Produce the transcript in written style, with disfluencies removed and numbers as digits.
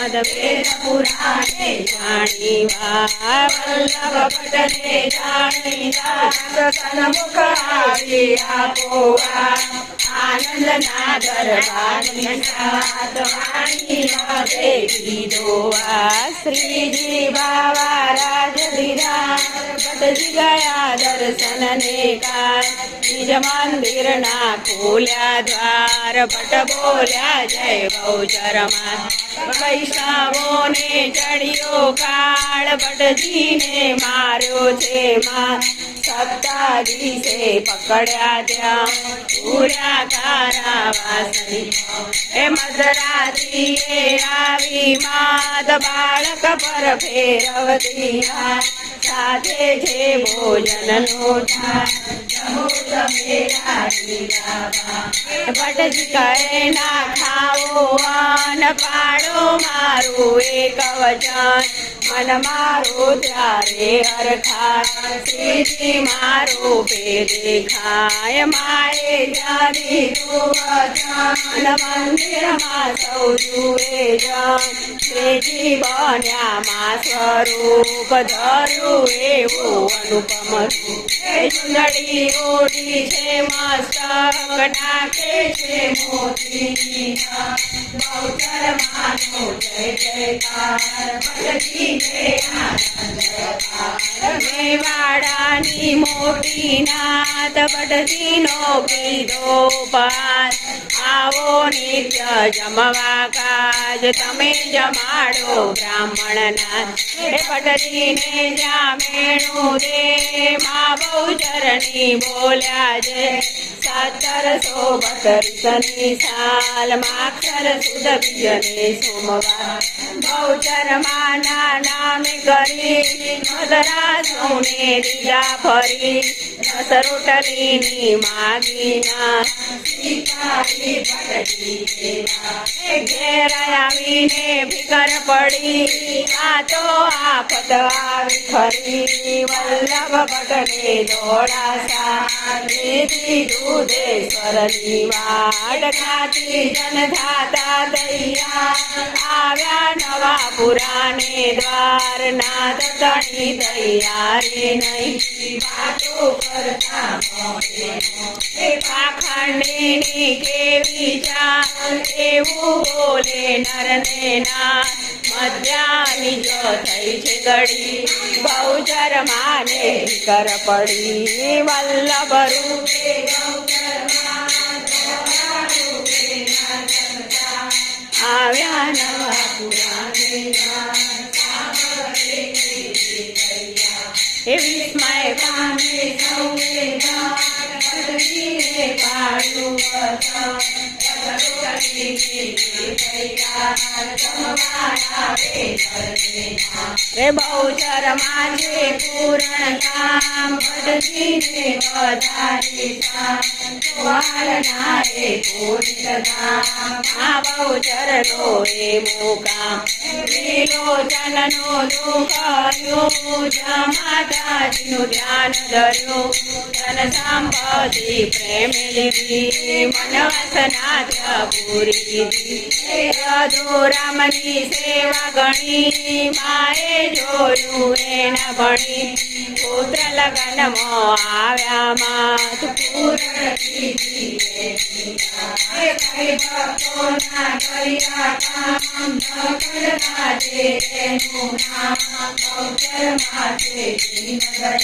નાદ વેદ પુરાણે જાણીવા વલ્લભ ભટ્ટને જાણીતા સન્મુખ આવી આપોવા આનંદના દરબારની સાત વાણી હવે કીધોવા શ્રીજી બાવા રાજ દીધા ભટ્ટજી ગયા દર્શનને કાલ નિજ મંદિરના ખોલ્યા દ્વાર ભટ્ટ બોલ્યા જય બહુચરમાં વૈષ્ણવોને ચડ્યો કાળ ભટ્ટજીને માર્યો છે માં સપ્તાધીશે પકડ્યા ત્યાં પૂર્યા કારાવાસની એ મધરાત્રિએ આવી માત બાળક પર ફેરવતી સાથે છે ભોજનનો ભટ્ટજી કહે ના ખાવો અન પાડો મારું એક વચન મન મારો ત્યારે હરખા શ્રીજી મારો પે દેખાય માએ જાની વચન મંદિરમાં સૌ જુએ જન શ્રીજી બન્યા માં સ્વરૂપ ધરું એવું અનુપમ ચુંદડી ઓઢી છે મસ્તક નાખે છે મોતી બહુચર માનો જય જયકાર ભટ્ટજી મેવાડાની મોટી નાથ ભટ્ટજીનો કીધો પાસ આવો નિત્ય જમવા કાજ તમે જમાડો બ્રાહ્મણના ભટ્ટજીને જામેણું દે મા બહુચરની બોલ્યા છે 1732 સાલ માક્ષર સુદ બીજને સોમવાર બહુચરમાં નામે કરી મધરા સૌને દીધા ફરી 10 રોટલીની માગીના ઘેર આવીને ફિકર પડી આ તો આફત આવી ખરી વલ્લભ ભટ્ટને દોડાસા દૂધેશ્વરની વાડ ખાતી જન થાતા દૈયા આવ્યા નવા પુરાને દ્વાર નાદ તણી તૈયારી નહીં વાતો કરતા પાખંડીની કેવી ચાલ એવું બોલે નરને ના મધ્યાની જો થઈ છે ગળી બહુચર માને કર પડી વલ્લભ રૂપે આવ્યા નવા પુરાણે એ વિસ્મય પામે સૌએ ભટ્ટજીને પાડ્યું રે બહુચર માજે પૂરણ કામ ભટ્ટજીને વધારી વાળનારે પૂર્ણ બહુચર નો એ મુકામ વિલોચનનો દુઃખ માતાજીનું ધ્યાન ધર્યું ધન સંપત્તિ પ્રેમ લીધી મનવસના પૂરી રામની સેવા ગણી માએ જોયું એના ભણી પુત્ર લગ્નમાં આવ્યા માત પૂર્ણ